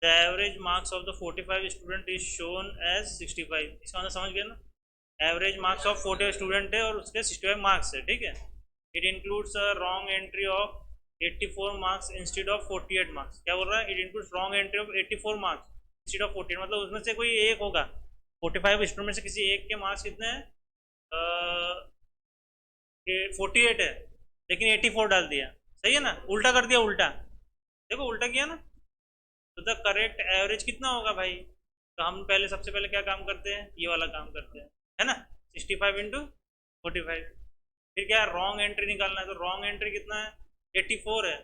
The average marks of the 45 student is shown as 65। इसका मतलब समझ गए ना, एवरेज मार्क्स ऑफ 45 स्टूडेंट है और उसके 65 मार्क्स है, ठीक है। It includes a wrong entry of 84 marks instead of 48 marks. क्या बोल रहा है, it includes wrong entry of 84 marks instead of 48, मतलब उसमें से कोई एक होगा। 45 स्टूडेंट में से किसी एक के मार्क्स कितने हैं, 48 है, लेकिन 84 डाल दिया। सही है ना, उल्टा कर दिया, उल्टा। देखो उल्टा किया ना, तो द करेक्ट एवरेज कितना होगा भाई। तो हम पहले सबसे पहले क्या काम करते हैं, ये वाला काम करते हैं, है ना, 65 इंटू 45। फिर क्या है, रॉन्ग एंट्री निकालना है, तो रॉन्ग एंट्री कितना है, 84 है।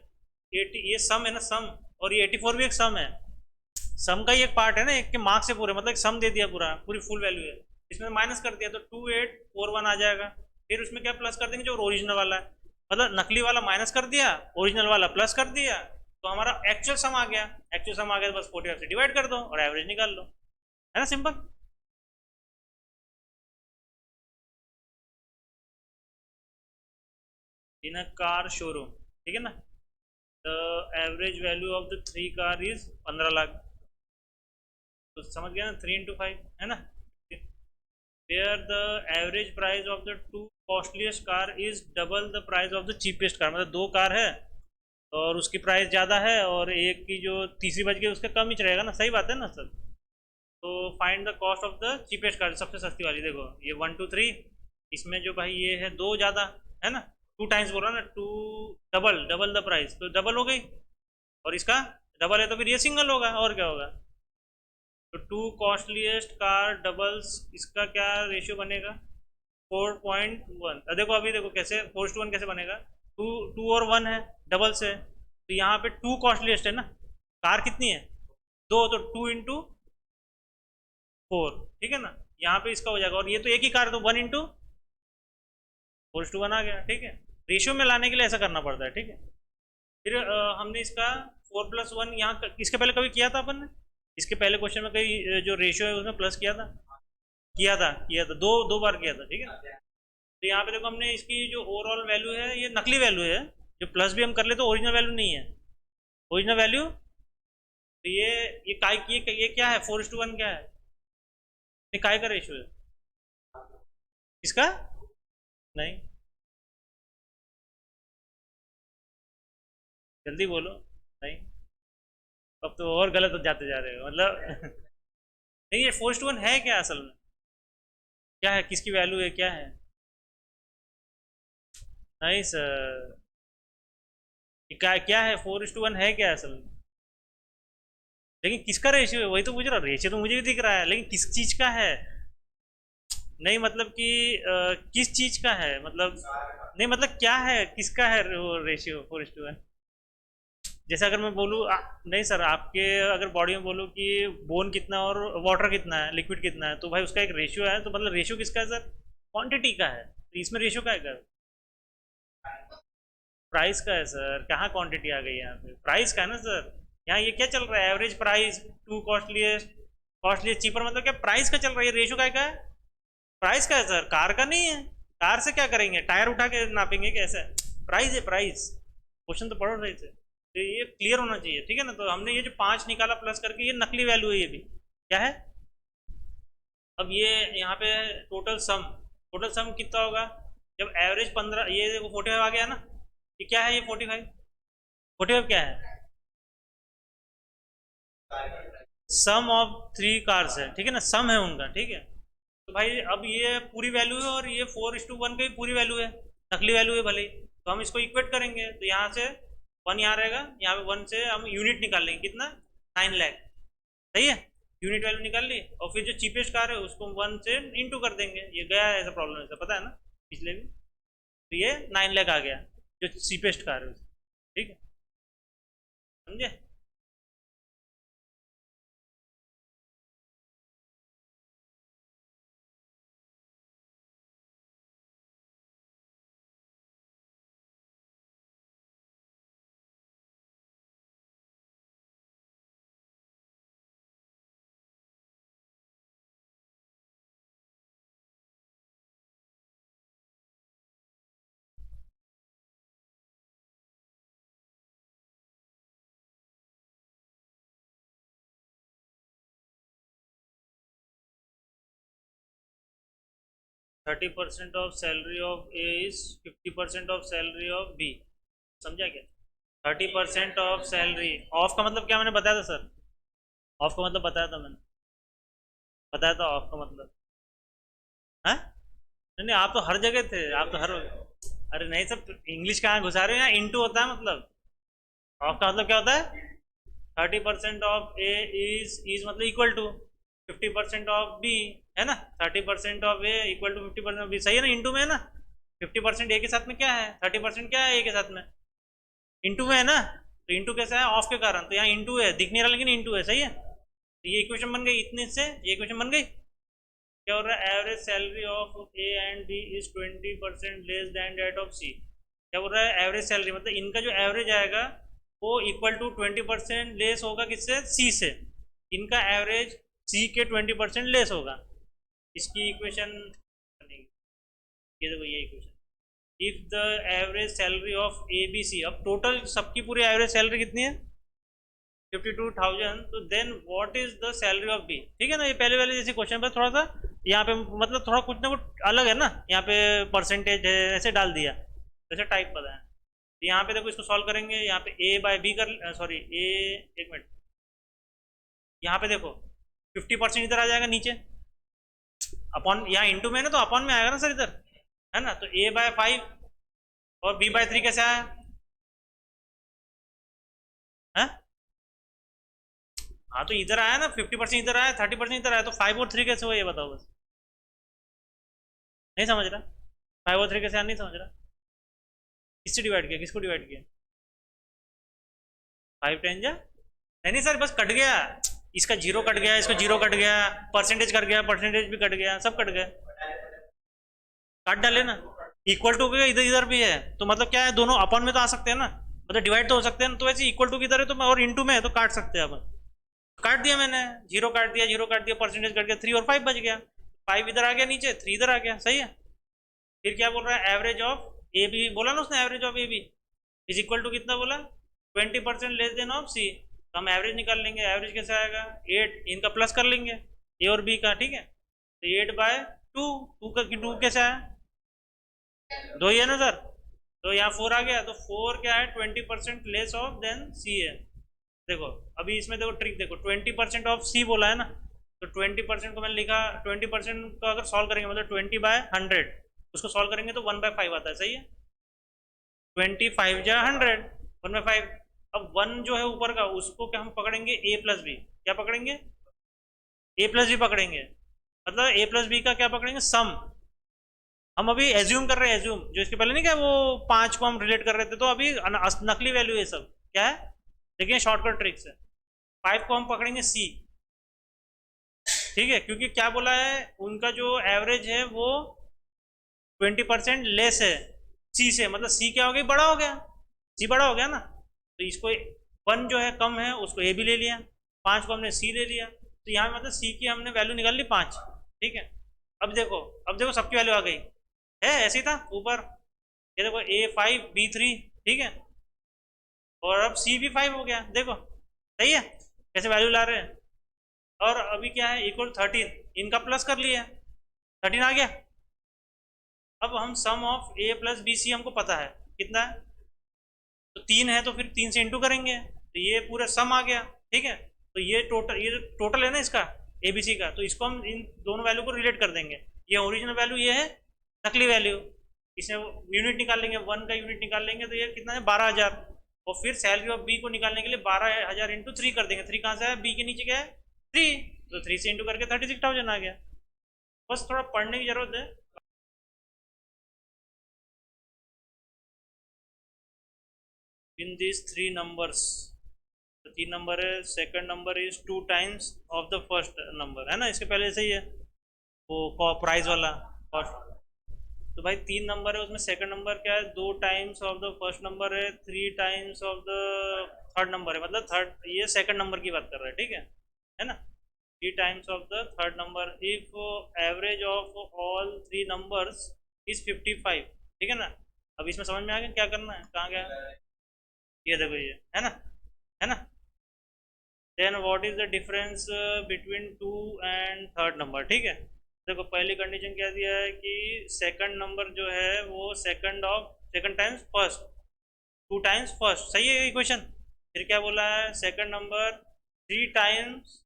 80, ये सम है ना, सम, और ये 84 भी एक सम है। सम का ही एक पार्ट है ना, एक के मार्क्स से पूरे, मतलब एक सम दे दिया पूरा, पूरी फुल वैल्यू है। इसमें माइनस कर दिया तो 2841 आ जाएगा। फिर उसमें क्या प्लस कर देंगे, जो ओरिजिनल वाला है, मतलब नकली वाला माइनस कर दिया, ओरिजिनल वाला प्लस कर दिया, तो हमारा एक्चुअल सम आ गया। एक्चुअल सम आ गया तो बस 45 से डिवाइड कर दो और एवरेज निकाल लो, है ना, simple. In a car showroom, ठीक है ना, the average value of the three car is 15 lakh. तो समझ गया ना, 3 इंटू 5, है ना। where the average price of the two costliest car is double the price of the cheapest car। मतलब दो कार है और उसकी प्राइस ज़्यादा है और एक की जो तीसरी बच गई उसका कम ही रहेगा ना, सही बात है ना सर। तो find the cost of the cheapest car, सबसे सस्ती वाली, देखो ये 1 2 3, इसमें जो भाई ये है दो ज़्यादा, है ना, 2 टाइम्स बोल रहा ना, two, double double the price, तो डबल हो गई। और इसका डबल है तो फिर ये सिंगल होगा, और क्या होगा। तो टू कॉस्टलीस्ट कार डबल्स, इसका क्या रेशियो बनेगा, 4.1। देखो अभी देखो कैसे 4:1 कैसे बनेगा, टू, टू और वन है, डबल से, तो यहाँ पे टू कॉस्टलीस्ट है ना, कार कितनी है, दो, तो 2 इंटू 4, ठीक है ना। यहाँ पे इसका हो जाएगा, और ये तो एक ही कार है तो 1 इंटू 4:1 आ गया, ठीक है। रेशियो में लाने के लिए ऐसा करना पड़ता है, ठीक है। फिर हमने इसका 4+1 यहाँ इसके पहले कभी किया था अपन ने, इसके पहले क्वेश्चन में कहीं जो रेशियो है उसमें प्लस किया था दो दो बार किया था, ठीक है। तो यहाँ पे देखो हमने इसकी जो ओवरऑल वैल्यू है ये नकली वैल्यू है, जो प्लस भी हम कर ले तो ओरिजिनल वैल्यू नहीं है, ओरिजिनल वैल्यू। तो ये काय ये क्या है, 4:1 क्या है, ये काय का रेशियो है, इसका, नहीं, जल्दी बोलो, नहीं, अब तो और गलत हो जाते जा रहे हो मतलब नहीं, ये 4:1 है क्या असल में, क्या है, किसकी वैल्यू है, क्या है। नहीं सर, क्या क्या है, 4:1 है क्या असल में, लेकिन किसका रेशियो है, वही तो पूछ रहा हूँ, रेशियो तो मुझे भी दिख रहा है लेकिन किस चीज का है। नहीं मतलब कि किस चीज का है मतलब, नहीं मतलब क्या है, किसका है वो रेशियो 4:1। जैसे अगर मैं बोलूँ नहीं सर, आपके अगर बॉडी में बोलूँ कि बोन कितना और वाटर कितना है, लिक्विड कितना है, तो भाई उसका एक रेशियो है, तो मतलब रेशियो किसका है सर, क्वांटिटी का है, तो इसमें रेशियो का है, प्राइस का है सर, कहाँ क्वांटिटी आ गई यहाँ पे, प्राइस का है ना सर। यहाँ ये क्या चल रहा है, average price, to costliest, costliest cheaper, मतलब क्या प्राइस का चल रहा है, रेशियो का है, प्राइस का है सर, कार का नहीं है। कार से क्या करेंगे, टायर उठा के नापेंगे कैसे, प्राइस है प्राइस। क्वेश्चन तो पढ़ो सही से, तो ये क्लियर होना चाहिए, ठीक है ना। तो हमने ये जो 5 निकाला प्लस करके, ये नकली वैल्यू है, ये भी क्या है। अब ये यहाँ पे टोटल सम कितना होगा, जब एवरेज 15, ये देखो 45 आ गया ना, ये क्या है, ये 45, 45 क्या है, सम ऑफ थ्री कार्स है, ठीक है ना, सम है उनका, ठीक है। तो भाई अब ये पूरी वैल्यू है और ये 4:1 की पूरी वैल्यू है, नकली वैल्यू है भले ही, तो हम इसको इक्वेट करेंगे, तो यहाँ से 1 यहाँ रहेगा, यहाँ पे 1 से हम यूनिट निकाल लेंगे, कितना, 9 लाख, सही है। यूनिट वैल्यू निकाल ली, और फिर जो चीपेस्ट कार है उसको 1 से इंटू कर देंगे, ये गया है ऐसा प्रॉब्लम, ऐसा पता है ना पिछले भी। तो ये 9 लाख आ गया, जो चीपेस्ट कार है, ठीक है, समझे। 30% of salary of A is 50% of salary of B. समझा क्या? 30% ऑफ सैलरी, ऑफ का मतलब क्या मैंने बताया था सर? ऑफ का मतलब बताया था मैंने, बताया था ऑफ का मतलब है। नहीं नहीं, आप तो हर जगह थे, आप तो हर, अरे नहीं सब इंग्लिश कहाँ घुसा रहे हो? यहाँ इंटू होता है मतलब। ऑफ का मतलब क्या होता है? 30% ऑफ ए इज मतलब इक्वल टू 50% ऑफ बी, है ना? 30% of A equal to 50% of B, सही है ना? इंटू में है ना? 50% ए के साथ में क्या है? 30% क्या है ए के साथ में? इंटू में है ना? तो इंटू कैसा है? ऑफ के कारण, तो यहाँ इंटू है, दिख नहीं रहा लेकिन इंटू है, सही है? तो ये इक्वेशन बन गई, इतने से ये इक्वेशन बन गई। क्या हो रहा है? Average salary of A and B is 20% less than that of C. क्या बोल रहा है? एवरेज सैलरी मतलब इनका जो एवरेज आएगा वो इक्वल टू 20% लेस होगा किससे? सी से। इनका एवरेज सी के 20% लेस होगा। इसकी इक्वेशन, ये देखो ये equation, if the average salary of A B C, अब टोटल सबकी पूरी एवरेज सैलरी कितनी है? 52,000, तो then what is the salary of B? ठीक है ना? ये पहले वाले जैसे क्वेश्चन पर थोड़ा सा यहाँ पे मतलब थोड़ा कुछ ना कुछ अलग है ना, यहाँ पे परसेंटेज है ऐसे डाल दिया, जैसे टाइप पता है। तो यहाँ पे देखो इसको सॉल्व करेंगे, यहाँ पे ए बाय बी कर, सॉरी ए, एक मिनट, यहाँ पे देखो 50% इधर आ जाएगा नीचे, अपॉन, यहाँ इंटू में है ना तो अपॉन में आएगा ना सर इधर, है ना? तो ए बाय 5 और बी बाय 3 कैसे आया है? हाँ तो इधर आया ना, 50% इधर आया, 30% इधर आया, तो 5 और 3 कैसे हुआ ये बताओ बस। नहीं समझ रहा? 5 और 3 कैसे आया, नहीं समझ रहा? किससे डिवाइड किया, किसको डिवाइड किया? 5 10 जा, नहीं नहीं सर बस कट गया, इसका जीरो कट गया, इसका जीरो कट गया, परसेंटेज कट गया, परसेंटेज भी कट गया, सब कट गया, काट डाले ना। इक्वल टू के इधर इधर भी है, तो मतलब क्या है, दोनों अपॉन में तो आ सकते हैं ना, मतलब डिवाइड तो हो सकते हैं ना, तो वैसे इक्वल टू किधर है तो और इंटू में है तो काट सकते हैं अपन। काट दिया मैंने, जीरो काट दिया, जीरो काट दिया, परसेंटेज कट गया, 3 और 5 बच गया, 5 इधर आ गया नीचे, 3 इधर आ गया, सही है? फिर क्या बोल रहा है? एवरेज ऑफ ए बी बोला ना उसने, average of A B is equal to कितना बोला? 20% लेस देन ऑफ सी। तो हम एवरेज निकाल लेंगे, एवरेज कैसे आएगा? 8, इनका प्लस कर लेंगे ए और बी का, ठीक है? तो 8/2, टू का टू कैसे आया? 2 ही है ना सर, तो यहाँ 4 आ गया, तो 4 क्या है? 20% लेस ऑफ देन सी है। देखो अभी इसमें देखो ट्रिक देखो, 20% ऑफ सी बोला है ना, तो 20% को मैंने लिखा, 20% को अगर सॉल्व करेंगे मतलब 20/100, उसको सॉल्व करेंगे तो 1/5 आता है, सही है? 25 जा 100, 1/5। अब 1 जो है ऊपर का, उसको क्या हम पकड़ेंगे? ए प्लस बी, क्या पकड़ेंगे? ए प्लस बी पकड़ेंगे, मतलब ए प्लस बी का क्या पकड़ेंगे? सम। हम अभी एज्यूम कर रहे हैं, एज्यूम जो इसके पहले नहीं क्या, वो 5 को हम रिलेट कर रहे थे, तो अभी नकली वैल्यू ये सब क्या है, देखिए शॉर्टकट ट्रिक्स है। 5 को हम पकड़ेंगे सी, ठीक है? क्योंकि क्या बोला है, उनका जो एवरेज है वो 20% लेस है सी से, मतलब सी क्या हो गई? बड़ा हो गया, सी बड़ा हो गया ना, तो इसको 1 जो है कम है उसको ए भी ले लिया, 5 को हमने सी ले लिया, तो यहाँ मतलब सी की हमने वैल्यू निकाल ली 5, ठीक है? अब देखो, अब देखो सबकी वैल्यू आ गई है, ऐसे ही था ऊपर, ये देखो A5 B3, ठीक है? और अब सी भी 5 हो गया, देखो सही है कैसे वैल्यू ला रहे हैं। और अभी क्या है? इक्वल 13, इनका प्लस कर लिया, 13 आ गया। अब हम sum of A plus B C हमको पता है कितना है, तो 3 है, तो फिर 3 से इंटू करेंगे, तो ये पूरा सम आ गया, ठीक है? तो ये टोटल है ना इसका, ए बी सी का, तो इसको हम इन दोनों वैल्यू को रिलेट कर देंगे। ये ओरिजिनल वैल्यू, ये है नकली वैल्यू, इसमें यूनिट निकाल लेंगे, 1 का यूनिट निकाल लेंगे, तो ये कितना है? 12,000। और फिर सैलरी ऑफ बी को निकालने के लिए 12,000 इंटू 3 कर देंगे, 3 कहाँ से है? बी के नीचे क्या है? 3, तो 3 से इंटू करके 36,000 आ गया। बस थोड़ा पढ़ने की जरूरत है। इन दिस 3 नंबर्स, तो 3 नंबर है, second number is 2 times of the first number, है ना? इसके पहले से ही है वो प्राइस वाला कॉस्ट। तो भाई 3 नंबर है, उसमें सेकंड नंबर क्या है? 2 times of the first number है, 3 times of the third number है, मतलब थर्ड, ये सेकंड नंबर की बात कर रहा है, ठीक है ना? 3 times of the third number if average of all 3 numbers is 55, ठीक है ना? अब इसमें समझ में आ गया क्या करना है, कहाँ गया? ये देखो ये है ना, है ना? Then what is the difference between 2 and third number, ठीक है? देखो पहली कंडीशन क्या दिया है कि सेकंड नंबर जो है वो second times first, two times first, सही है इक्वेशन। फिर क्या बोला है, सेकंड नंबर थ्री टाइम्स,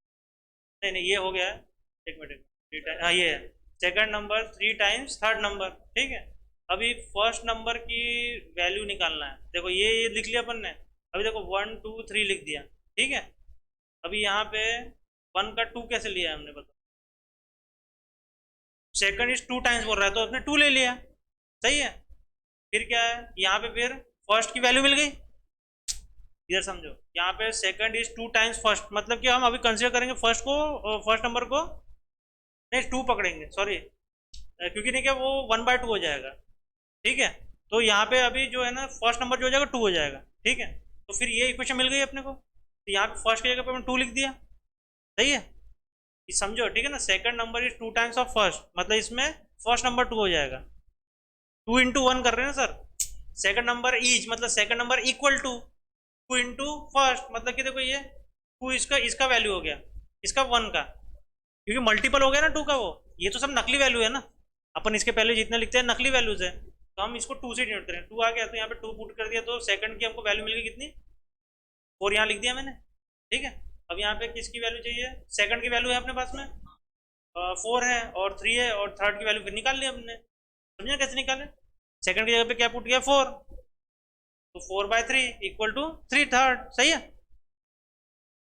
नहीं नहीं ये हो गया है, एक मिनट, थ्री टाइम, हाँ ये है, second number three times third number, ठीक है। अभी फर्स्ट नंबर की वैल्यू निकालना है, देखो ये लिख लिया अपन ने। अभी देखो 1 2 3 लिख दिया, ठीक है। अभी यहाँ पे 1 का 2 कैसे लिया है हमने, बताओ। सेकंड इज 2 टाइम्स बोल रहा है तो अपने 2 ले लिया, सही है। फिर क्या है यहाँ पे, फिर फर्स्ट की वैल्यू मिल गई। इधर समझो, यहाँ पे सेकंड इज 2 टाइम्स फर्स्ट, मतलब कि हम अभी कंसिडर करेंगे फर्स्ट को, फर्स्ट नंबर को, नहीं 2 पकड़ेंगे, सॉरी, क्योंकि नहीं क्या वो 1/2 हो जाएगा, ठीक है। तो यहाँ पे अभी जो है ना फर्स्ट नंबर जो हो जाएगा 2 हो जाएगा, ठीक है। तो फिर ये इक्वेशन मिल गई अपने को, तो यहाँ पे फर्स्ट की जगह पे हमने 2 लिख दिया, सही है। ये समझो, ठीक है ना, second number is 2 times of first, मतलब इसमें फर्स्ट नंबर 2 हो जाएगा। 2 into 1 कर रहे हैं ना सर, सेकंड नंबर इज मतलब second number equal to 2 into 1 मतलब कि देखो ये 2 इसका इसका वैल्यू हो गया, इसका 1 का, क्योंकि मल्टीपल हो गया ना 2 का वो। ये तो सब नकली वैल्यू है ना, अपन इसके पहले जितने लिखते हैं नकली वैल्यूज है, तो हम इसको 2 से डिनोट करें। 2 आ गया तो यहाँ पे 2 पुट कर दिया, तो सेकंड की हमको वैल्यू मिल गई कितनी, 4 यहाँ लिख दिया मैंने, ठीक है। अब यहाँ पे किसकी वैल्यू चाहिए, सेकंड की वैल्यू है अपने पास में 4 है और 3 है, और थर्ड की वैल्यू फिर निकाल लिया हमने, समझे कैसे निकाले। सेकंड की जगह पे क्या पुट किया, 4, तो 4/3 इक्वल टू 3 थर्ड, सही है।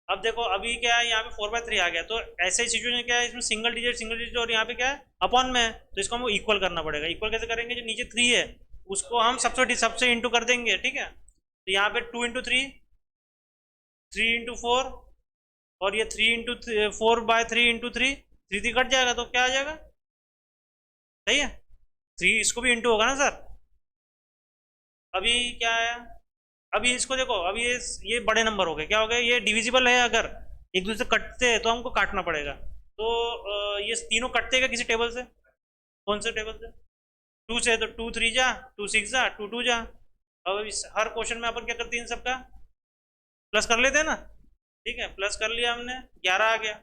अब देखो अभी क्या है, यहाँ पे 4/3 आ गया, तो ऐसे ही सिचुएशन क्या है, इसमें सिंगल डिजिट और यहाँ पे क्या है अपॉन में है, तो इसको हमको इक्वल करना पड़ेगा। इक्वल कैसे करेंगे, जो नीचे 3 है उसको हम सबसे इंटू कर देंगे, ठीक है। तो यहाँ पे 2 into 3, 3 into 4, और ये 3 into 4/3 into 3, 3 कट जाएगा तो क्या आ जाएगा, सही है। 3 इसको भी इंटू होगा ना सर। अभी क्या है, अभी इसको देखो, अभी ये बड़े नंबर हो गए, क्या हो गए, ये डिविजिबल है, अगर एक दूसरे से कटते हैं तो हमको काटना पड़ेगा। तो ये तीनों कटते हैं किसी टेबल से, कौन से टेबल से, 2 से, तो 2 3 जा, 2 6 जा, 2 2 जा। अब हर क्वेश्चन में अपन क्या करते हैं, इन सबका प्लस कर लेते हैं ना, ठीक है। प्लस कर लिया हमने, 11 आ गया।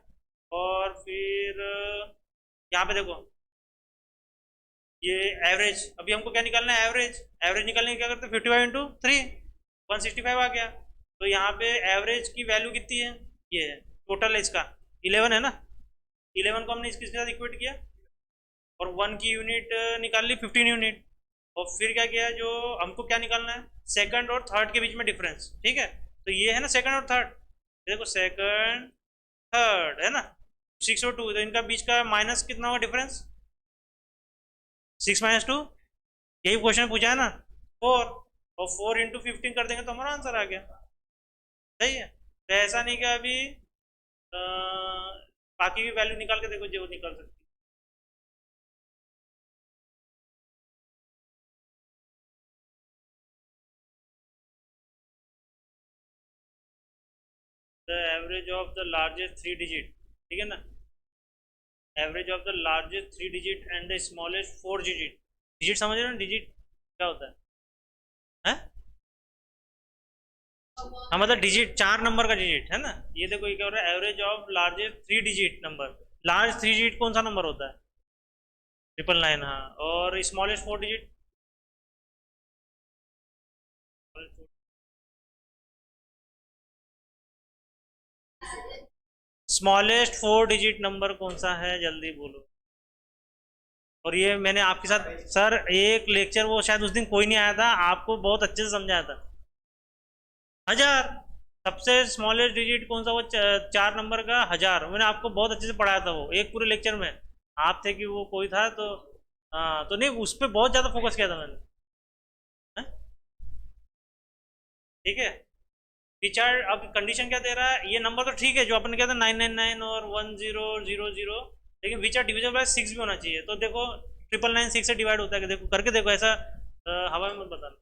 और फिर यहाँ पे देखो ये एवरेज, अभी हमको क्या निकालना है, एवरेज। एवरेज निकालने के क्या करते हैं, 55 into 3, 165 आ गया। तो यहाँ पे एवरेज की वैल्यू कितनी है, ये है, टोटल है इसका 11 है ना, 11 को हमने इसके साथ इक्वेट किया, और 1 की यूनिट निकाल ली 15 यूनिट। और फिर क्या किया, जो हमको क्या निकालना है, सेकंड और थर्ड के बीच में डिफरेंस, ठीक है। तो ये है ना सेकंड और थर्ड, देखो सेकंड थर्ड है ना, 6 और 2, तो इनका बीच का माइनस कितना होगा डिफरेंस, 6 - 2, यही क्वेश्चन पूछा है ना, 4, और 4 into 15 कर देंगे तो हमारा आंसर आ गया, सही है। तो ऐसा नहीं कि अभी बाकी की वैल्यू निकाल के देखो जो निकल सकती है। The average of the largest 3 digit, ठीक है ना, average of the largest 3 digit and the smallest 4 digit, digit समझ रहे हो ना, डिजिट क्या होता है, हैं? हाँ मतलब डिजिट 4 नंबर का डिजिट है ना। ये देखो ये क्या हो रहा है, average of largest 3 digit number, large 3 digit कौन सा नंबर होता है, 999, हाँ। और smallest 4 digit, smallest 4 digit number कौन सा है, जल्दी बोलो। और ये मैंने आपके साथ सर एक लेक्चर, वो शायद उस दिन कोई नहीं आया था, आपको बहुत अच्छे से समझाया था, 1000, सबसे स्मॉलेस्ट डिजिट कौन सा, वो 4 नंबर का 1000, मैंने आपको बहुत अच्छे से पढ़ाया था वो एक पूरे लेक्चर में। आप थे कि वो कोई था, तो हाँ, तो नहीं उस पर बहुत ज़्यादा फोकस किया था मैंने, हैं? ठीक है। फीचर अब कंडीशन क्या दे रहा है, ये नंबर तो ठीक है जो अपन ने किया था 999 और 1000, लेकिन विच आर डिविजन बाय 6 भी होना चाहिए। तो देखो 999 6 से डिवाइड होता है कि, देखो करके देखो ऐसा, हवा में मत बताना।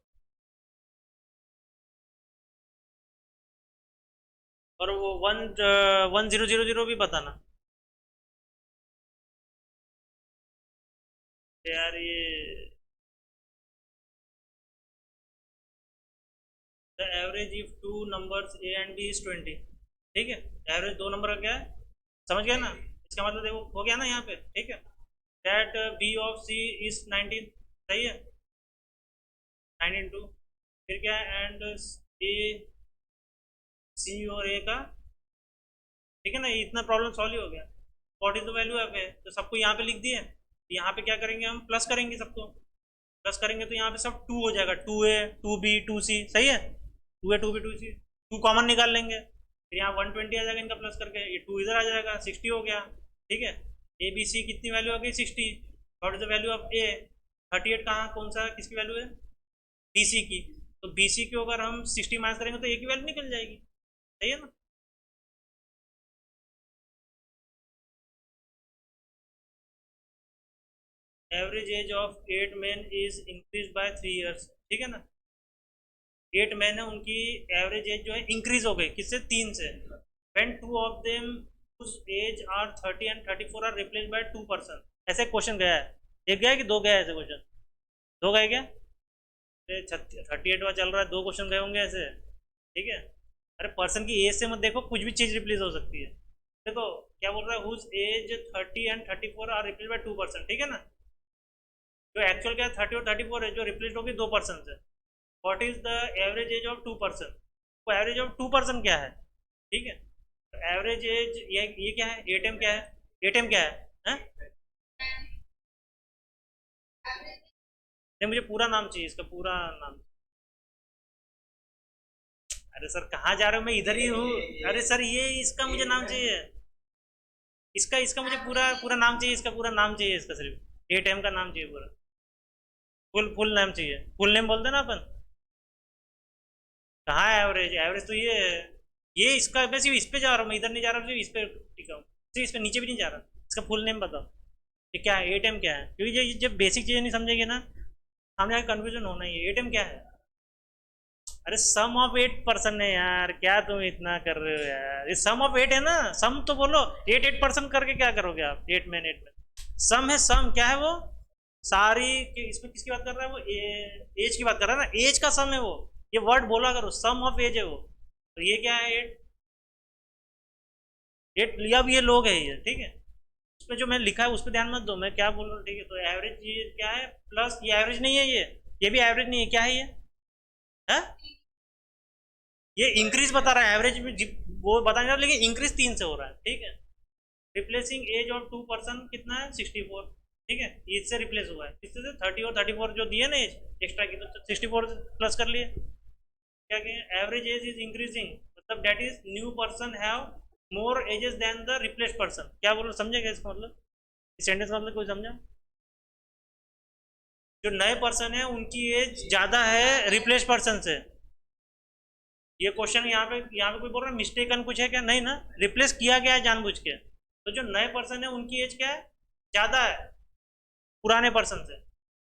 और वो 1000 भी बताना यार, ये the average if two numbers A and B is 20, ठीक है। एवरेज 2 नंबर का क्या है, समझ गया ना, इसका मतलब देखो हो गया ना यहाँ पे, ठीक है। That B of C is 19, सही है, 9 into, फिर क्या है, एंड ए सी और ए का, ठीक है ना, ये इतना प्रॉब्लम सॉल्व ही हो गया। What is the value of A, तो सबको यहाँ पे लिख दिए, यहाँ पे क्या करेंगे हम, प्लस करेंगे सबको, प्लस करेंगे तो यहाँ पे सब 2 हो जाएगा, 2a 2b 2c, सही है, 2a 2b 2c, 2 कॉमन निकाल लेंगे, फिर यहाँ 120 आ जाएगा इनका प्लस करके, ये 2 इधर आ जाएगा, 60 हो गया, ठीक है। ए बी सी कितनी वैल्यू आ गई, 60। What is the value of A, 38, कहाँ कौन सा किसकी वैल्यू है, बी सी की, तो बी सी की अगर हम 60 माइनस करेंगे तो ए की वैल्यू निकल जाएगी, सही है ना। Average age of 8 man is increase bye 3 years, ठीक है ना, 8 मैन है, उनकी एवरेज एज जो है इंक्रीज हो गई, किससे, 3 से। When 2 of them whose age are 30 and 34 are replaced by 2 person, ऐसे क्वेश्चन गया है, एक गया है कि दो गया है ऐसे क्वेश्चन, दो गए क्या, 38वां चल रहा है, 2 क्वेश्चन गए होंगे ऐसे, ठीक है। अरे पर्सन की एज से मत देखो, कुछ भी चीज रिप्लेस हो सकती है, देखो क्या बोल रहा है, whose age 30 and 34 are replaced by 2 person, ठीक है ना, जो एक्चुअल क्या है 30 और 34 है, जो रिप्लेस होगी 2 पर्सन से। What is the average age of 2 person, तो एवरेज ऑफ 2 पर्सन क्या है, ठीक है, तो एवरेज एज ये क्या है, एटीएम क्या है, एटीएम क्या है? नहीं, मुझे पूरा नाम चाहिए, इसका पूरा नाम। अरे सर कहाँ जा रहे हो, मैं इधर ही हूँ। अरे सर ये इसका मुझे नाम चाहिए, इसका इसका मुझे पूरा पूरा नाम चाहिए, इसका पूरा नाम चाहिए, इसका सिर्फ एटीएम का नाम चाहिए पूरा, फुल नाम चाहिए, फुल नेम बोल देना अपन। कहाँ है एवरेज, एवरेज तो ये है, ये इसका, मैं सिर्फ इस पे जा रहा हूँ, मैं इधर नहीं जा रहा हूँ, सिर्फ इस पे टिका हूँ, सिर्फ इस पे, नीचे भी नहीं जा रहा। इसका फुल नेम बताओ, ये क्या है, एटीएम क्या है, क्योंकि ये जब बेसिक चीज़ें नहीं समझेंगे ना, सामने आके कन्फ्यूजन होना ही है, एटीएम क्या है। अरे सम ऑफ 8 पर्सन है यार, क्या तुम इतना कर रहे हो यार, ये सम ऑफ 8 है ना, सम तो बोलो, 8 करके क्या करोगे आप, 8 में सम है, सम क्या है वो, सारी इसमें किसकी बात कर रहा है वो, एज की बात कर रहा है ना, एज का सम है वो, ये वर्ड बोला करो, सम ऑफ एज है वो, तो ये क्या है, 8, 8 लिया भी ये लोग है ये, ठीक है। उसमें जो मैंने लिखा है उस पर ध्यान मत दो, मैं क्या बोल रहा हूँ, ठीक है, तो एवरेज ये क्या है, प्लस ये एवरेज नहीं है, ये भी एवरेज नहीं है, क्या है ये है? ये इंक्रीज बता रहा है, एवरेज में वो बता नहीं रहा, लेकिन इंक्रीज 3 से हो रहा है, ठीक है। रिप्लेसिंग एज ऑफ 2 पर्सन कितना है, 64, ठीक है, इससे रिप्लेस हुआ है, किससे से, 30 और 34 जो दिए ना एज एक्स्ट्रा की, तो 64 प्लस कर लिए, क्या कहें, एवरेज एज इज इंक्रीजिंग, मतलब that is new person have more ages than the replace person, क्या बोलो, समझेगा इसका मतलब, इस सेंटेंस का मतलब कोई समझा, जो नए पर्सन है उनकी एज ज्यादा है रिप्लेस पर्सन से। ये क्वेश्चन यहाँ पे कोई बोल रहा है मिस्टेकन कुछ है क्या, नहीं ना, रिप्लेस किया गया है जानबूझ के, तो जो नए पर्सन है उनकी एज क्या है, ज्यादा है पुराने पर्सन से।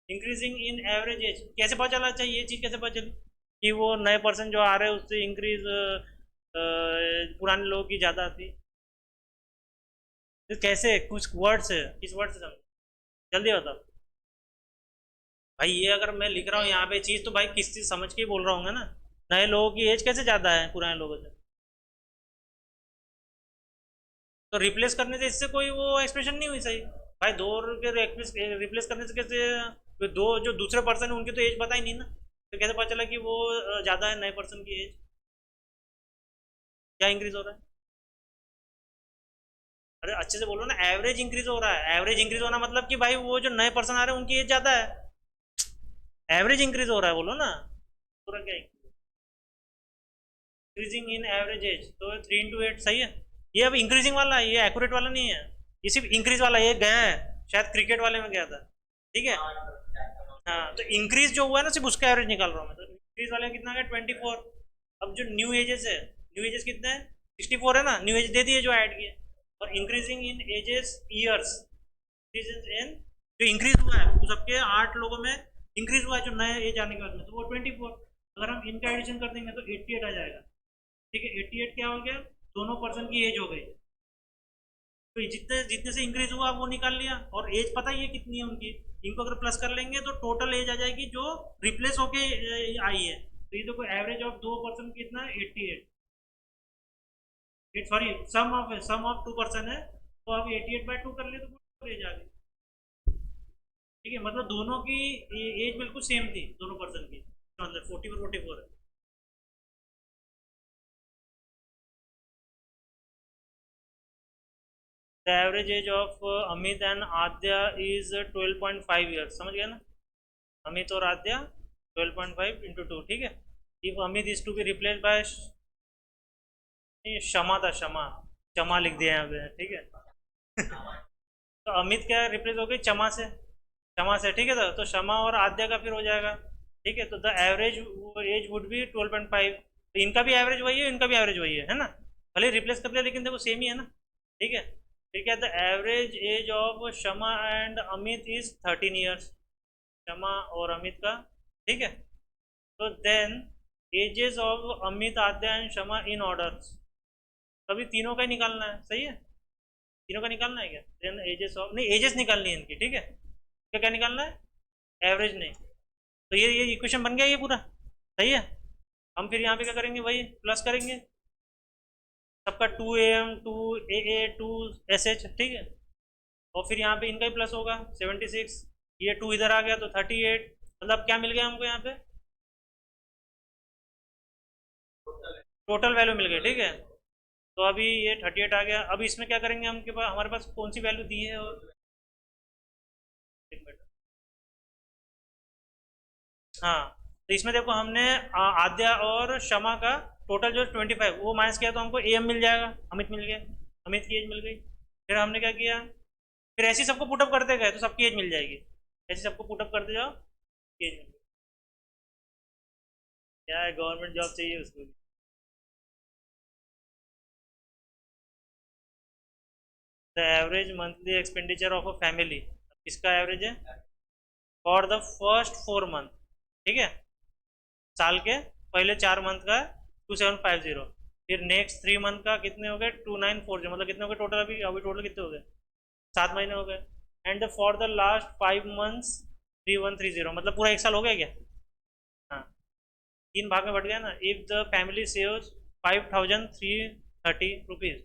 इंक्रीजिंग इन एवरेज एज कैसे पता चला, चाहिए ये चीज़ कैसे पता चली कि वो नए पर्सन जो आ रहे हैं उससे इंक्रीज पुराने लोगों की ज़्यादा आती, तो कैसे, कुछ वर्ड से, किस वर्ड से समझ, जल्दी बताओ भाई, ये अगर मैं लिख रहा हूँ यहाँ पे चीज़, तो भाई किस चीज़ समझ के ही बोल रहा हूँ ना, नए लोगों की एज कैसे ज़्यादा है पुराने लोगों से, तो रिप्लेस करने से इससे कोई वो एक्सप्रेशन नहीं हुई सही भाई, दो के रिप्लेस करने से कैसे, दो जो दूसरे पर्सन है उनकी तो एज पता ही नहीं ना, तो कैसे पता चला कि वो ज़्यादा है नए पर्सन की एज, क्या इंक्रीज हो रहा है, अरे अच्छे से बोलो ना, एवरेज इंक्रीज हो रहा है, एवरेज इंक्रीज होना मतलब कि भाई वो जो नए पर्सन आ रहे हैं उनकी एज ज़्यादा है, एवरेज इंक्रीज हो रहा है बोलो ना, पूरा क्या इंक्रीजिंग इन एवरेज एज, तो 3 into 8 सही है, ये अब इंक्रीजिंग वाला है, ये एक्यूरेट वाला नहीं है, ये सिर्फ इंक्रीज वाला, ये गया है, शायद क्रिकेट वाले में गया था, ठीक है। हाँ तो इंक्रीज जो हुआ है ना, सिर्फ उसका एवरेज निकाल रहा हूँ मैं, तो इंक्रीज वाले में कितना है, 24। अब जो न्यू एजेस है, न्यू एजेस कितने हैं, 64 है ना, न्यू एज दे दिए जो ऐड किए, और इंक्रीजिंग इन एजेस ईयर्स, इन जो इंक्रीज हुआ है वो सबके 8 लोगों में इंक्रीज हुआ है, जो नए एज आने के बाद में, तो वो 24, अगर हम इनका एडिशन कर देंगे तो 88 आ जाएगा, ठीक है। 88 क्या हो गया, दोनों पर्सन की एज हो गई, तो जितने जितने से इंक्रीज हुआ वो निकाल लिया, और एज पता ही है कितनी है उनकी, इनको अगर प्लस कर लेंगे तो टोटल एज आ जाएगी जो रिप्लेस होके आई है, तो ये देखो एवरेज ऑफ 2 पर्सन कितना है, 88, सॉरी सम ऑफ 2 पर्सन है, तो अब 88/2 कर ले तो एज आ गई, ठीक है, मतलब दोनों की एज बिल्कुल सेम थी दोनों पर्सन की, मतलब 44 है। The average age of Amit and Aadya is 12.5 year, समझ गया ना? अमित और आद्या 12.5 इंटू 2, ठीक है। If Amit is to be replace by, Kshama था, क्षमा, क्षमा लिख दिया यहाँ पे, ठीक है। तो अमित क्या रिप्लेस हो गई क्षमा से, क्षमा से, ठीक है। तो क्षमा और आद्या का फिर हो जाएगा, ठीक है। तो the average as would be 12.5। तो इनका भी एवरेज वही है, इनका भी एवरेज वही है ना? भले रिप्लेस कर दिया लेकिन देखो सेम ही है ना, ठीक है। ठीक है, the average age of Kshama and Amit is 13 years, Kshama और अमित का, ठीक है। तो then ages of Amit, Aadya and Kshama in order, तभी तीनों का ही निकालना है, सही है। तीनों का निकालना है क्या? देन एजेस ऑफ, नहीं एजेस निकालनी है इनकी, ठीक है। क्या क्या निकालना है? एवरेज नहीं। तो ये इक्वेशन बन गया ये पूरा, सही है। हम फिर यहाँ पे क्या करेंगे, वही प्लस करेंगे सबका, 2am 2aa 2sh, ठीक है। और फिर यहाँ पे इनका ही प्लस होगा 76, ये 2 इधर आ गया तो 38, मतलब क्या मिल गया हमको यहाँ पे? टोटल वैल्यू मिल गई, ठीक है। तो अभी ये 38 आ गया। अब इसमें क्या करेंगे हम, के पास हमारे पास कौन सी वैल्यू दी है? और एक मिनट, हाँ। तो इसमें देखो हमने आद्या और शमा का टोटल जो 25 वो माइनस किया, तो हमको एम मिल जाएगा, अमित मिल गया, अमित की एज मिल गई। फिर हमने क्या किया, फिर ऐसे ही सबको पुटअप करते गए तो सबकी एज मिल जाएगी, ऐसे सबको पुटअप करते जाओ, एज मिल गई। क्या है, गवर्नमेंट जॉब चाहिए उसको भी। The average monthly expenditure of a family, किसका एवरेज है? फॉर द फर्स्ट 4 मंथ, ठीक है, साल के पहले 4 मंथ का 2750, फिर नेक्स्ट 3 मंथ का कितने हो गए 2940, मतलब कितने हो गए टोटल? अभी अभी टोटल कितने हो गए? 7 महीने हो गए। And for the last 5 months 3130, मतलब पूरा एक साल हो गया क्या? हाँ, 3 भाग में बढ़ गया ना। If the family saves 5330 rupees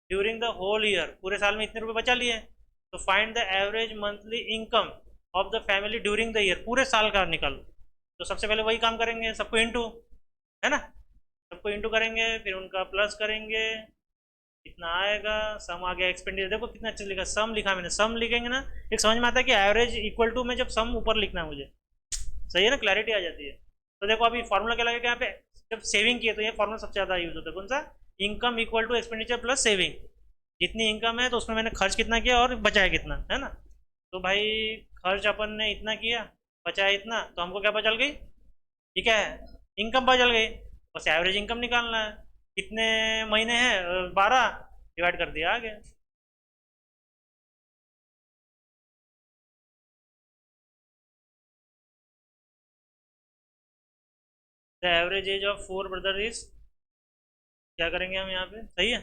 during the whole year, पूरे साल में इतने रुपए बचा लिए, तो find the average monthly income of the family during the year, पूरे साल का निकालो। तो सबसे पहले वही काम करेंगे, सबको इंटू, है ना, सबको इंटू करेंगे, फिर उनका प्लस करेंगे, कितना आएगा, सम आ गया, एक्सपेंडिचर देखो कितना अच्छा लिखा, सम लिखा मैंने, सम लिखेंगे ना एक समझ में आता है कि एवरेज इक्वल टू में जब सम ऊपर लिखना है मुझे, सही है ना, क्लैरिटी आ जाती है। तो देखो अभी फॉर्मूला क्या लगेगा यहाँ पे, जब सेविंग किए तो ये फॉर्मूला सबसे ज़्यादा यूज होता है, कौन सा? Income equal to expenditure plus saving. जितनी इनकम है तो उसमें मैंने खर्च कितना किया और बचाया कितना, है ना। तो भाई खर्च अपन ने इतना किया, बचाया इतना, तो हमको क्या बचल गई? ठीक है, इनकम बचल गई। बस एवरेज इनकम निकालना है, कितने महीने हैं, 12, डिवाइड कर दिया, आ गया। The average age of 4 brother is, क्या करेंगे हम यहाँ पे, सही है।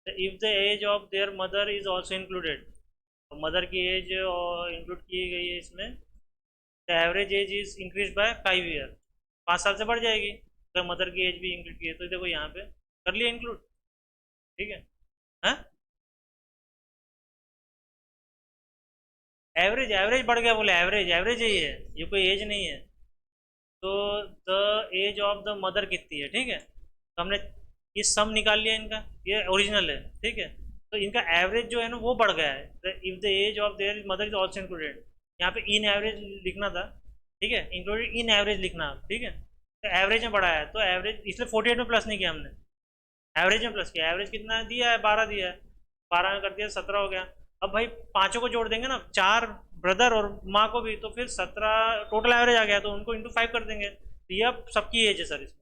If the age of their mother is also included, तो मदर की एज इंक्लूड की गई है इसमें। The average age is increase by 5 year, 5 साल से बढ़ जाएगी अगर मदर की एज भी इंक्लूड की है, तो देखो यहाँ पे कर लिया इंक्लूड, ठीक है। हाँ, एवरेज, एवरेज बढ़ गया, बोले एवरेज, एवरेज ही है ये, कोई एज नहीं है। तो the age of the mother कितनी है, ठीक है। तो हमने ये सम निकाल लिया इनका, ये ओरिजिनल है, ठीक है। तो इनका एवरेज जो है ना वो बढ़ गया है, if the age of their mother is also included, यहाँ पे इन एवरेज लिखना था, ठीक है, इंक्लूडेड इन एवरेज लिखना, ठीक है। तो एवरेज में बढ़ाया है, तो एवरेज इसलिए 48 में प्लस नहीं किया हमने, एवरेज में प्लस किया। एवरेज कितना दिया है, 12 दिया है, 12 में कर दिया 17 हो गया। अब भाई पांचों को जोड़ देंगे ना, 4 ब्रदर और माँ को भी, तो फिर 17 टोटल एवरेज आ गया, तो उनको इंटू 5 कर देंगे। तो ये अब सबकी एज है सर इसमें,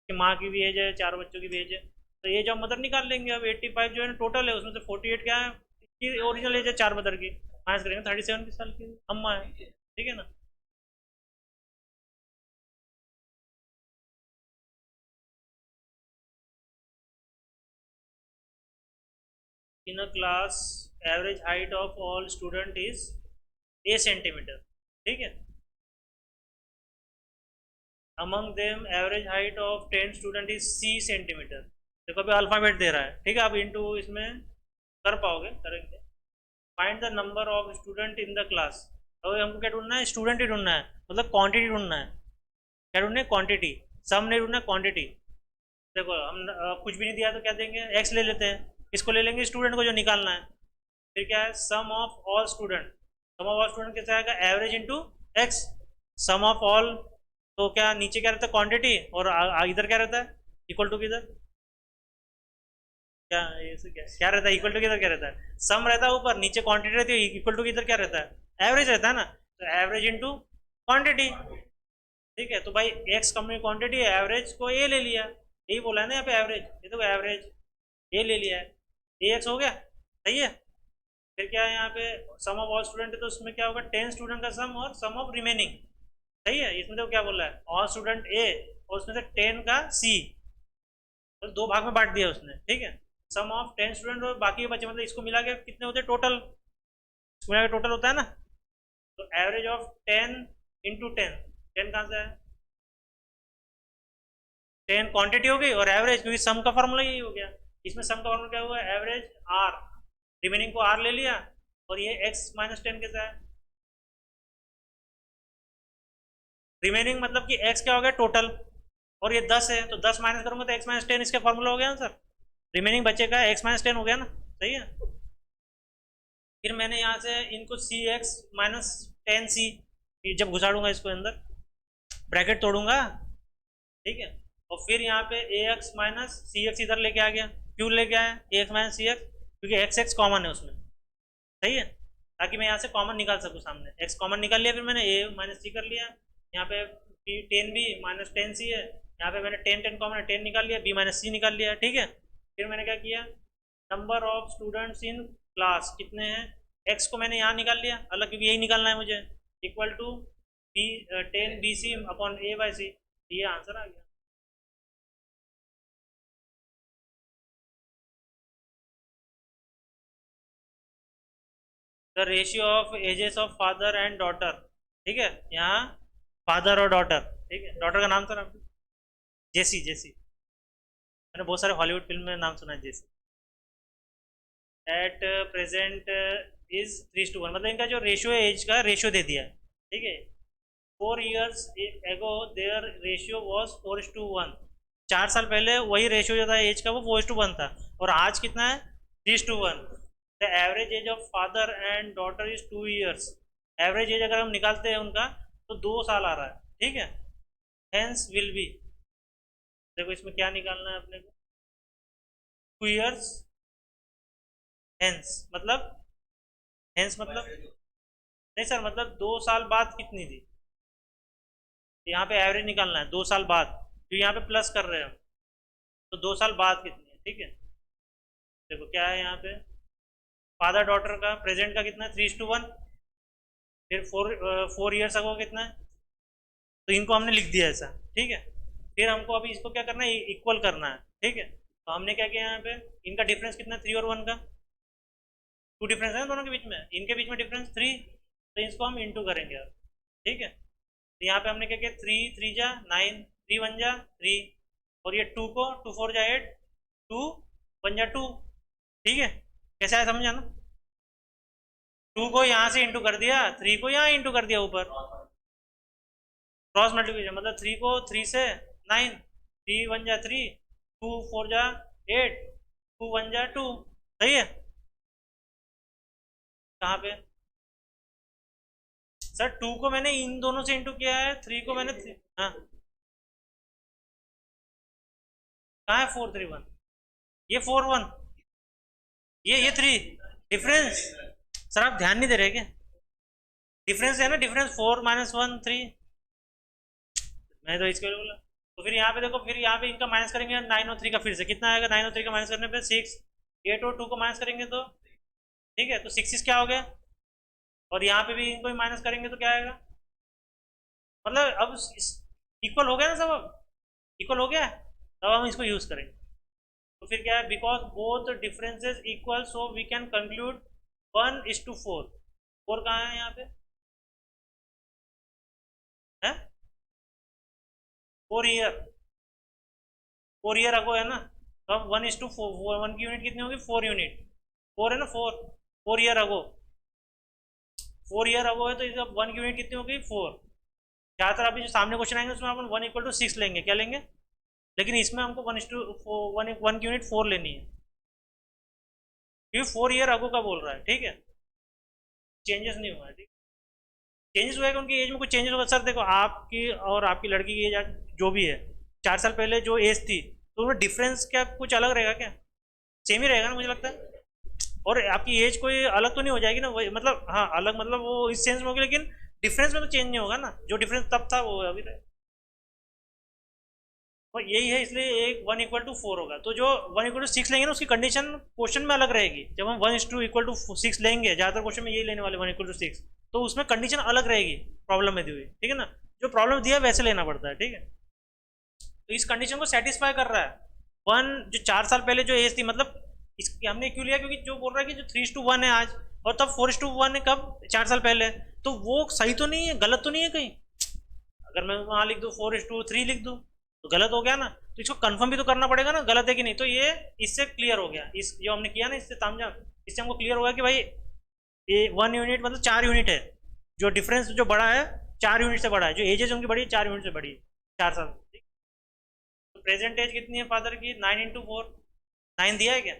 कि माँ की भी एज है, 4 बच्चों की भी एज है, तो एज ऑफ मदर निकाल लेंगे। अब 85 जो है ना टोटल है, उसमें से 48 क्या है, इसकी ओरिजिनल एज है 4 ब्रदर की, माइनस करेंगे 37 की साल की अम्मा है, ठीक है ना। In a class average height of all student is A centimetre, ठीक है। Among them average height of 10 student is C centimetre. देखो अभी अल्फाबेट दे रहा है, ठीक है, आप इंटू इसमें कर पाओगे, करेंगे। Find the number of student in the class, और हमको क्या ढूंढना है, स्टूडेंट ही ढूंढना है, मतलब क्वांटिटी ढूंढना है। क्या ढूंढना है, क्वांटिटी। सम नहीं ढूंढना, क्वांटिटी। देखो हम कुछ भी नहीं दिया तो क्या देंगे, एक्स ले लेते हैं, इसको ले लेंगे स्टूडेंट को जो निकालना है। फिर क्या है, sum of all student. Sum of all student कैसे आएगा, average into X. Sum of all, तो क्या नीचे क्या रहता है, क्वांटिटी, और इधर क्या रहता है, इक्वल टू किधर, क्या ऐसे क्या रहता है, इक्वल टू किधर क्या रहता है, सम रहता है ऊपर, नीचे क्वांटिटी रहती है, इक्वल टू किधर क्या रहता है, एवरेज रहता है ना। तो एवरेज इंटू क्वांटिटी। ठीक है, तो भाई एक्स कंपनी क्वांटिटी है, एवरेज को ए ले लिया, यही बोला है ना यहाँ पे एवरेज, ये तो एवरेज ए ले लिया है, ए एक्स हो गया, सही है। फिर क्या है यहाँ पे, सम ऑफ ऑल स्टूडेंट है तो उसमें क्या होगा, 10 स्टूडेंट का सम और सम ऑफ रिमेनिंग। सही है, इसमें देखो क्या बोला है, ऑल स्टूडेंट ए और उसमें से 10 का सी, तो दो भाग में बांट दिया उसने। ठीक है, सम ऑफ 10 स्टूडेंट और बाकी के बच्चे, मतलब इसको मिला के कितने होते हैं टोटल, इसको मिला के टोटल होता है ना। तो एवरेज ऑफ 10 इंटू 10, 10 कहाँ से है, 10 क्वांटिटी हो गई और एवरेज, क्योंकि सम का फॉर्मूला यही हो गया। इसमें सम का फॉर्मूला क्या हुआ, एवरेज आर, रिमेनिंग को आर ले लिया, और ये एक्स माइनस 10 कैसा है, रिमेनिंग मतलब कि एक्स क्या हो गया टोटल, और ये 10 है तो 10 माइनस करूंगा तो एक्स माइनस 10 इसका फॉर्मूला हो गया ना सर, रिमेनिंग बचेगा एक्स माइनस 10 हो गया ना, सही है। फिर मैंने यहाँ से इनको सी एक्स माइनस 10 सी, जब घुसाड़ूंगा इसको अंदर, ब्रैकेट तोड़ूंगा, ठीक है, और फिर यहाँ पे ए एक्स माइनस सी एक्स इधर लेके आ गया, क्यों लेके आया ए एक्स माइनस सी एक्स, क्योंकि एक्स एक्स कॉमन है उसमें, सही है, ताकि मैं यहाँ से कॉमन निकाल सकूँ सामने, एक्स कॉमन निकाल लिया, फिर मैंने ए माइनस सी कर लिया, यहाँ पे 10 बी माइनस 10 सी है, यहाँ पे मैंने 10 कॉमन है, 10 निकाल लिया, बी माइनस सी निकाल लिया, ठीक है। फिर मैंने क्या किया, number of students in class कितने हैं, एक्स को मैंने यहाँ निकाल लिया अलग, क्योंकि यही निकालना है मुझे, equal to B 10 BC upon A/C, ये आंसर आ गया। The ratio of ages of father and daughter, ठीक है, यहाँ फादर और डॉटर, ठीक है, डॉटर का नाम था आपको, जेसी, जेसी, मैंने बहुत सारे हॉलीवुड फिल्म में नाम सुना है जेसी। एट प्रेजेंट इज 3:1, मतलब इनका जो रेशियो है एज का, रेशियो दे दिया है, ठीक है। 4 years एगो देयर रेशियो वॉज 4:1, 4 साल पहले वही रेशियो जो था एज का वो 4:1 था, और आज कितना है 3:1। The average age of father and daughter is 2 years, average age अगर हम निकालते हैं उनका तो 2 साल आ रहा है, ठीक है। हेंस विल बी, देखो इसमें क्या निकालना है अपने को, 2 years हेंस मतलब, हेंस मतलब नहीं सर, मतलब 2 साल बाद कितनी थी, यहाँ पे एवरेज निकालना है 2 साल बाद, तो यहाँ पे प्लस कर रहे हैं हम, तो 2 साल बाद कितनी है, ठीक है। देखो क्या है यहाँ पे, फादर डॉटर का प्रेजेंट का कितना है 3:1, फिर 4 years अगो कितना है, तो इनको हमने लिख दिया ऐसा, ठीक है। फिर हमको अभी इसको क्या करना है, इक्वल करना है, ठीक है। तो हमने क्या किया यहाँ पे, इनका डिफरेंस कितना है 3 और 1 का, 2 डिफरेंस है ना दोनों के बीच में, इनके बीच में डिफरेंस 3, तो इसको हम इंटू करेंगे अब, ठीक है। तो यहाँ पे हमने क्या किया, 3 3 जा 9, 3 1 जा 3, और ये 2 को 2 4 जा 8, 2 1 जा 2, ठीक है। कैसे आया समझ आना, 2 को यहाँ से इंटू कर दिया, 3 को यहाँ इंटू कर दिया ऊपर, क्रॉस मल्टीप्लिकेशन, मतलब 3 को 3 से 9, 3 1 जा 3, 2 4 जा 8, 2 1 जा 2, सही है। कहाँ पे सर, 2 को मैंने इन दोनों से इंटू किया है, 3 को मैंने हाँ, कहाँ है 4 3 1, ये 4 1, ये 3, डिफरेंस, सर आप ध्यान नहीं दे रहे क्या, डिफरेंस है ना, डिफरेंस 4 - 1 3, मैं तो इसके लिए बोला। तो फिर यहाँ पे देखो, फिर यहाँ पे इनका माइनस करेंगे 9 और 3 का, फिर से कितना आएगा, 9 और 3 का माइनस करने पे 6, 8 और 2 को माइनस करेंगे तो, ठीक है, तो 6 क्या हो गया, और यहाँ पे भी इनको भी माइनस करेंगे तो क्या आएगा, मतलब अब इक्वल हो गया ना सब, अब इक्वल हो गया है, तब हम इसको यूज करेंगे। तो फिर क्या है, because both differences equal so we can conclude 1:4, 4 कहाँ है यहाँ पे है, 4 ईयर, 4 ईयर अगो है ना, तो अब 1:4, 1 की यूनिट कितनी होगी 4 यूनिट, 4 है ना, 4 4 ईयर अगो, 4 ईयर अगो है तो इसका 1 की यूनिट कितनी हो गई 4। ज़्यादातर अभी जो सामने क्वेश्चन आएंगे उसमें अपन 1 = 6 लेंगे, क्या लेंगे, लेकिन इसमें हमको 1 की यूनिट 4 लेनी है क्योंकि 4 ईयर अगो का बोल रहा है, ठीक है, चेंजेस नहीं हुआ है, ठीक। चेंजेस हुआ है कि उनकी एज में कुछ चेंजेस होगा, सर देखो आपकी और आपकी लड़की की एज जो भी है 4 साल पहले जो एज थी तो उनमें डिफरेंस क्या कुछ अलग रहेगा क्या, सेम ही रहेगा ना मुझे लगता है। और आपकी एज कोई अलग तो नहीं हो जाएगी ना, वही मतलब हाँ अलग मतलब वो इस सेंस में होगी, लेकिन डिफरेंस में तो चेंज नहीं होगा ना, जो डिफरेंस तब था वो अभी रहे। और यही है, इसलिए एक 1 = 4 होगा, तो जो 1 = 6 लेंगे ना उसकी कंडीशन क्वेश्चन में अलग रहेगी। जब हम 1:2 = 6 लेंगे, ज़्यादातर क्वेश्चन में यही लेने वाले 1 = 6, तो उसमें कंडीशन अलग रहेगी प्रॉब्लम में दी हुई, ठीक है ना, जो प्रॉब्लम दिया है वैसे लेना पड़ता है, ठीक है। तो इस कंडीशन को सेटिस्फाई कर रहा है। वन जो 4 साल पहले जो एज थी, मतलब इस हमने क्यों लिया, क्योंकि जो बोल रहा है कि जो 3:1 है आज और तब 4:1 है कब, 4 साल पहले, तो वो सही तो नहीं है, गलत तो नहीं है कहीं। अगर मैं वहाँ लिख दूँ 4:3 लिख दूँ तो गलत हो गया ना, तो इसको कंफर्म भी तो करना पड़ेगा ना गलत है कि नहीं। तो ये इससे क्लियर हो गया, इस जो हमने किया ना इससे तामझाम, इससे हमको क्लियर हो गया कि भाई ये 1 यूनिट मतलब 4 यूनिट है, जो डिफरेंस जो बड़ा है 4 यूनिट से बड़ा है, जो एजेज उनकी बड़ी है 4 यूनिट से बड़ी है, 4 साल। तो प्रेजेंट एज कितनी है फादर की, 9 × 4, 9 दिया है क्या,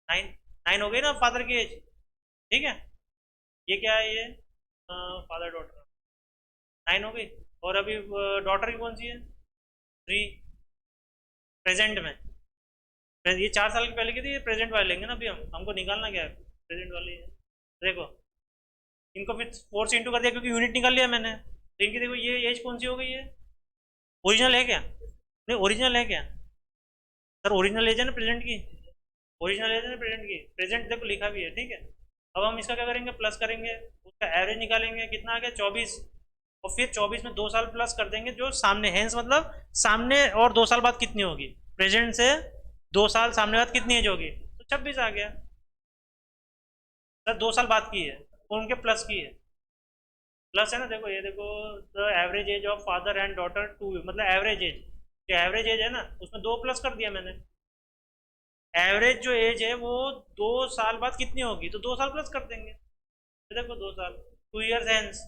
9, 9 हो गई ना फादर की एज, ठीक है। ये क्या है ये फादर डॉटर 9 हो गई, और अभी डॉटर की कौन सी है 3, प्रेजेंट में। ये 4 साल की पहले की थी, ये प्रेजेंट वाले लेंगे ना अभी हम, हमको निकालना क्या है, प्रेजेंट वाले ही है। देखो इनको फिर 4 से इंटू कर दिया क्योंकि यूनिट निकाल लिया मैंने, तो इनकी देखो ये एज कौन सी हो गई है, ओरिजिनल है क्या, नहीं ओरिजिनल है क्या, सर ओरिजिनल एज है ना प्रेजेंट की, ओरिजिनल एज है ना प्रेजेंट की, प्रेजेंट देखो लिखा भी है, ठीक है। अब हम इसका क्या करेंगे, प्लस करेंगे, उसका एवरेज निकालेंगे, कितना आ गया 24, और फिर 24 में 2 साल प्लस कर देंगे जो सामने, हैंस मतलब सामने और 2 साल बाद कितनी होगी, प्रेजेंट से 2 साल सामने बाद कितनी एज होगी, तो 26 आ गया। सर 2 साल बाद की है, उनके प्लस की है, प्लस है ना, देखो ये देखो, the average age of father and daughter two, मतलब एवरेज एज, जो एवरेज एज है ना उसमें 2 प्लस कर दिया मैंने, एवरेज जो एज है वो 2 साल बाद कितनी होगी, तो 2 साल प्लस कर देंगे, तो देखो 2 साल, 2 ईयर्स हैंस,